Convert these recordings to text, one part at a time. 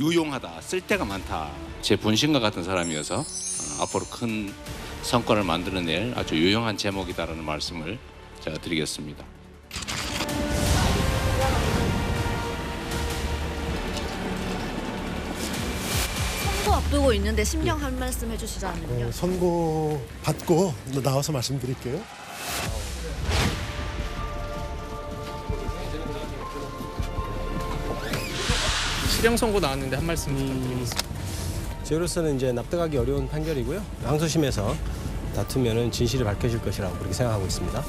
유용하다, 쓸데가 많다. 제 분신과 같은 사람이어서 앞으로 큰 성과를 만들어낼 아주 유용한 제목이다라는 말씀을 제가 드리겠습니다. 선거 앞두고 있는데 심경 한 말씀 해주시자면요. 선고 받고 나와서 말씀드릴게요. 실형 선고 나왔는데 한 말씀 부탁드리겠습니다. 저로서는 이제 납득하기 어려운 판결이고요. 항소심에서 다투면은 진실이 밝혀질 것이라고 그렇게 생각하고 있습니다.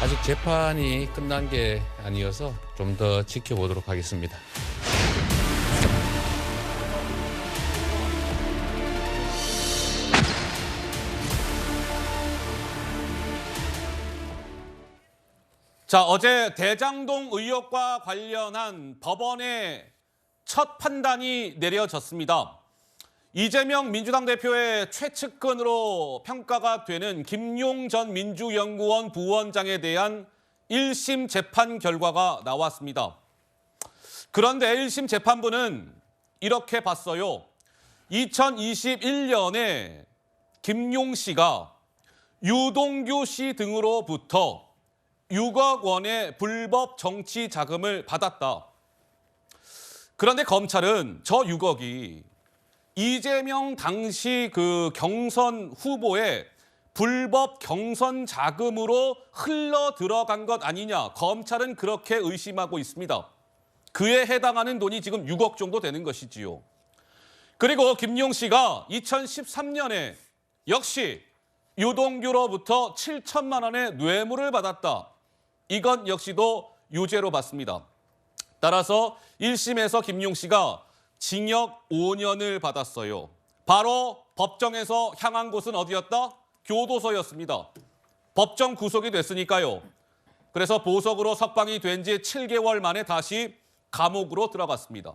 아직 재판이 끝난 게 아니어서 좀 더 지켜보도록 하겠습니다. 자, 어제 대장동 의혹과 관련한 법원의 첫 판단이 내려졌습니다. 이재명 민주당 대표의 최측근으로 평가가 되는 김용 전 민주연구원 부원장에 대한 1심 재판 결과가 나왔습니다. 그런데 1심 재판부는 이렇게 봤어요. 2021년에 김용 씨가 유동규 씨 등으로부터 6억 원의 불법 정치 자금을 받았다. 그런데 검찰은 저 6억이 이재명 당시 그 경선 후보의 불법 경선 자금으로 흘러 들어간 것 아니냐. 검찰은 그렇게 의심하고 있습니다. 그에 해당하는 돈이 지금 6억 정도 되는 것이지요. 그리고 김용 씨가 2013년에 역시 유동규로부터 7천만 원의 뇌물을 받았다. 이건 역시도 유죄로 봤습니다. 따라서 1심에서 김용 씨가 징역 5년을 받았어요. 바로 법정에서 향한 곳은 어디였다? 교도소였습니다. 법정 구속이 됐으니까요. 그래서 보석으로 석방이 된 지 7개월 만에 다시 감옥으로 들어갔습니다.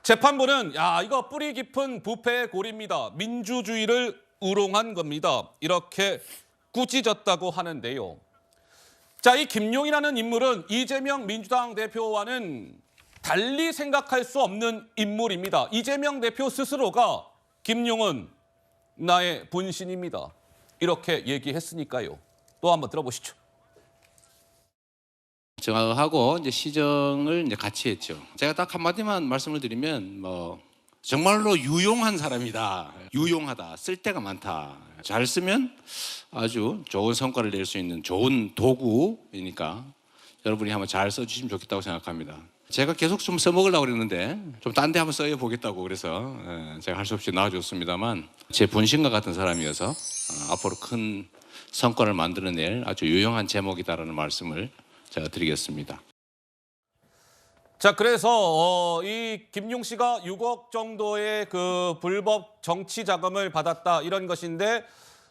재판부는 이거 뿌리 깊은 부패의 골입니다. 민주주의를 우롱한 겁니다. 이렇게 꾸짖었다고 하는데요. 자, 이 김용이라는 인물은 이재명 민주당 대표와는 달리 생각할 수 없는 인물입니다. 이재명 대표 스스로가 김용은 나의 분신입니다. 이렇게 얘기했으니까요. 또 한번 들어보시죠. 저하고 이제 시정을 이제 같이 했죠. 제가 딱 한마디만 말씀을 드리면 정말로 유용한 사람이다. 유용하다. 쓸데가 많다. 잘 쓰면 아주 좋은 성과를 낼 수 있는 좋은 도구이니까 여러분이 한번 잘 써주시면 좋겠다고 생각합니다. 제가 계속 좀 써먹으려고 그랬는데 좀 딴 데 한번 써보겠다고 그래서 제가 할 수 없이 나와줬습니다만 제 분신과 같은 사람이어서 앞으로 큰 성과를 만들어낼 아주 유용한 제목이다라는 말씀을 제가 드리겠습니다. 자, 그래서 이 김용 씨가 6억 정도의 그 불법 정치 자금을 받았다 이런 것인데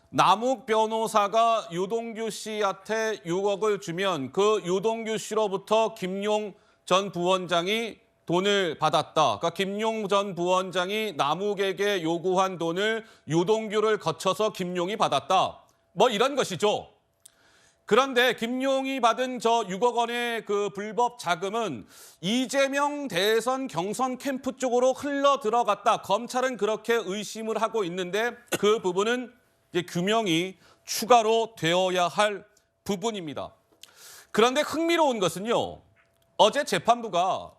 남욱 변호사가 유동규 씨한테 6억을 주면 그 유동규 씨로부터 김용 전 부원장이 돈을 받았다. 그러니까 김용 전 부원장이 남욱에게 요구한 돈을 유동규를 거쳐서 김용이 받았다. 뭐 이런 것이죠. 그런데 김용이 받은 저 6억 원의 그 불법 자금은 이재명 대선 경선 캠프 쪽으로 흘러 들어갔다. 검찰은 그렇게 의심을 하고 있는데 그 부분은 이제 규명이 추가로 되어야 할 부분입니다. 그런데 흥미로운 것은요. 어제 재판부가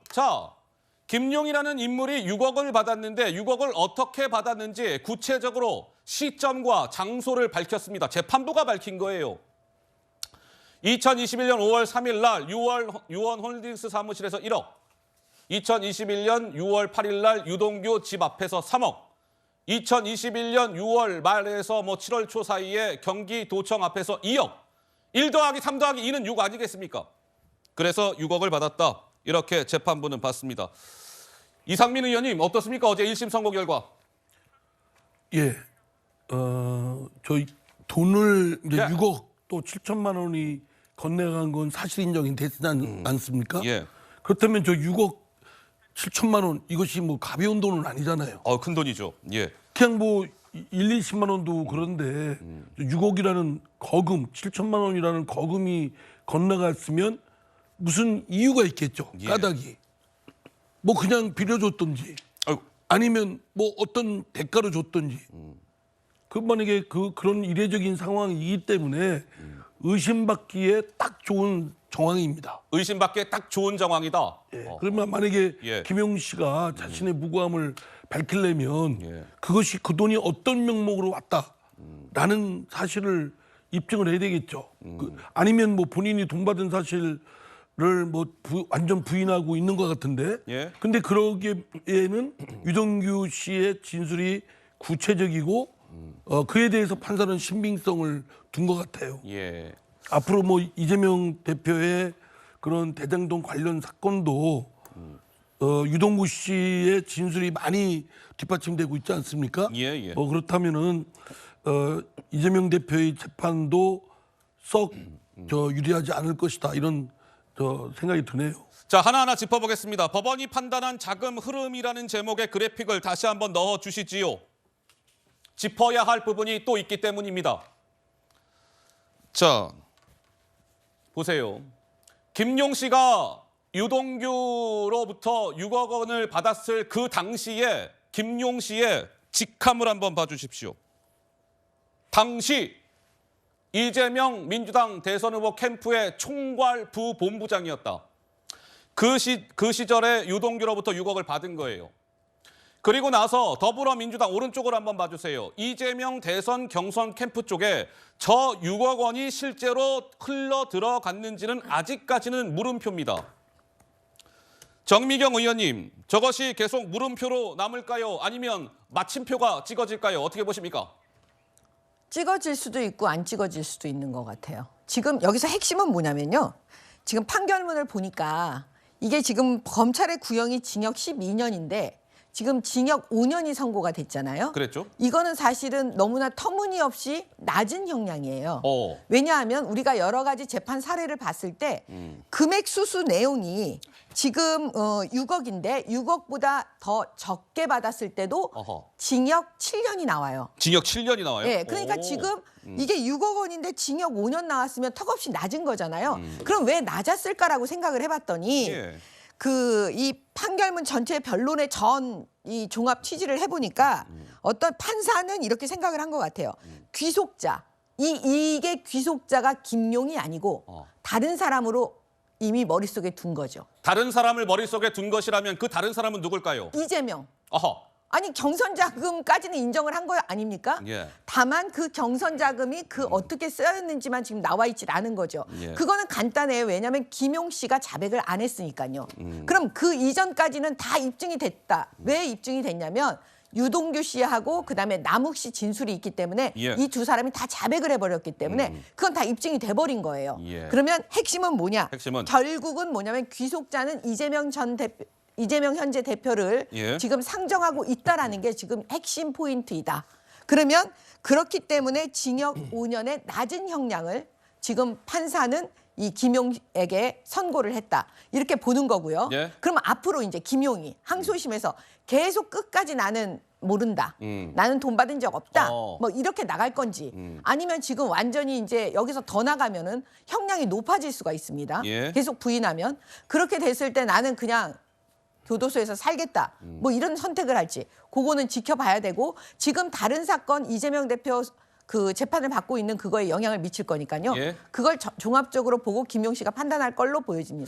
김용이라는 인물이 6억을 받았는데 6억을 어떻게 받았는지 구체적으로 시점과 장소를 밝혔습니다. 재판부가 밝힌 거예요. 2021년 5월 3일 날 유원 홀딩스 사무실에서 1억, 2021년 6월 8일 날 유동규 집 앞에서 3억, 2021년 6월 말에서 7월 초 사이에 경기도청 앞에서 2억, 1 더하기 3 더하기 2는 6 아니겠습니까? 그래서 6억을 받았다. 이렇게 재판부는 봤습니다. 이상민 의원님 어떻습니까? 어제 1심 선고 결과. 예, 저희 돈을 이제 예. 6억 또 7천만 원이 건네간 건 사실 인정이 되지 않습니까? 예. 그렇다면 저 6억 7천만 원 이것이 뭐 가벼운 돈은 아니잖아요. 큰 돈이죠. 예. 그냥 뭐 1, 20만 원도 그런데 6억이라는 거금, 7천만 원이라는 거금이 건너갔으면 무슨 이유가 있겠죠. 예. 까닭이. 뭐 그냥 빌려줬든지 아이고. 아니면 뭐 어떤 대가로 줬든지. 그 만약에 그런 이례적인 상황이기 때문에 의심받기에 딱 좋은 정황입니다. 의심받기에 딱 좋은 정황이다. 예. 그러면 만약에 예. 김용 씨가 자신의 무고함을 밝히려면 예. 그것이 그 돈이 어떤 명목으로 왔다라는 사실을 입증을 해야 되겠죠. 아니면 뭐 본인이 돈 받은 사실을 뭐 완전 부인하고 있는 것 같은데. 예. 근데 그러기에는 유동규 씨의 진술이 구체적이고 그에 대해서 판사는 신빙성을 둔 것 같아요. 예. 앞으로 뭐 이재명 대표의 그런 대장동 관련 사건도 유동규 씨의 진술이 많이 뒷받침되고 있지 않습니까? 예, 예. 그렇다면은 이재명 대표의 재판도 썩 유리하지 않을 것이다 이런 생각이 드네요. 자, 하나하나 짚어보겠습니다. 법원이 판단한 자금 흐름이라는 제목의 그래픽을 다시 한번 넣어주시지요. 짚어야 할 부분이 또 있기 때문입니다. 자, 보세요. 김용 씨가 유동규로부터 6억 원을 받았을 그 당시에 김용 씨의 직함을 한번 봐주십시오. 당시 이재명 민주당 대선 후보 캠프의 총괄 부본부장이었다. 그 시절에 유동규로부터 6억을 받은 거예요. 그리고 나서 더불어민주당 오른쪽으로 한번 봐주세요. 이재명 대선 경선 캠프 쪽에 저 6억 원이 실제로 흘러 들어갔는지는 아직까지는 물음표입니다. 정미경 의원님, 저것이 계속 물음표로 남을까요? 아니면 마침표가 찍어질까요? 어떻게 보십니까? 찍어질 수도 있고 안 찍어질 수도 있는 것 같아요. 지금 여기서 핵심은 뭐냐면요. 지금 판결문을 보니까 이게 지금 검찰의 구형이 징역 12년인데 지금 징역 5년이 선고가 됐잖아요. 그랬죠? 이거는 사실은 너무나 터무니없이 낮은 형량이에요. 왜냐하면 우리가 여러 가지 재판 사례를 봤을 때 금액 수수 내용이 지금 6억인데 6억보다 더 적게 받았을 때도 징역 7년이 나와요. 징역 7년이 나와요? 네, 그러니까 지금 이게 6억 원인데 징역 5년 나왔으면 턱없이 낮은 거잖아요. 그럼 왜 낮았을까라고 생각을 해봤더니 이 판결문 전체 변론의 이 종합 취지를 해보니까 어떤 판사는 이렇게 생각을 한 것 같아요. 귀속자. 이게 귀속자가 김용이 아니고 다른 사람으로 이미 머릿속에 둔 거죠. 다른 사람을 머릿속에 둔 것이라면 그 다른 사람은 누굴까요? 이재명. 어허. 아니 경선 자금까지는 인정을 한 거 아닙니까? 예. 다만 그 경선 자금이 어떻게 쓰였는지만 지금 나와 있질 않은 거죠. 예. 그거는 간단해요. 왜냐하면 김용 씨가 자백을 안 했으니까요. 그럼 그 이전까지는 다 입증이 됐다. 왜 입증이 됐냐면 유동규 씨하고 그다음에 남욱 씨 진술이 있기 때문에 예. 이 두 사람이 다 자백을 해버렸기 때문에 그건 다 입증이 돼버린 거예요. 예. 그러면 핵심은 뭐냐? 핵심은? 결국은 뭐냐면 귀속자는 이재명 현재 대표를 예. 지금 상정하고 있다라는 게 지금 핵심 포인트이다. 그러면 그렇기 때문에 징역 5년의 낮은 형량을 지금 판사는 이 김용에게 선고를 했다. 이렇게 보는 거고요. 예. 그러면 앞으로 이제 김용이 항소심에서 계속 끝까지 나는 모른다. 나는 돈 받은 적 없다. 뭐 이렇게 나갈 건지 아니면 지금 완전히 이제 여기서 더 나가면은 형량이 높아질 수가 있습니다. 예. 계속 부인하면 그렇게 됐을 때 나는 그냥 교도소에서 살겠다. 뭐 이런 선택을 할지 그거는 지켜봐야 되고 지금 다른 사건 이재명 대표 그 재판을 받고 있는 그거에 영향을 미칠 거니까요. 예. 그걸 종합적으로 보고 김용 씨가 판단할 걸로 보여집니다.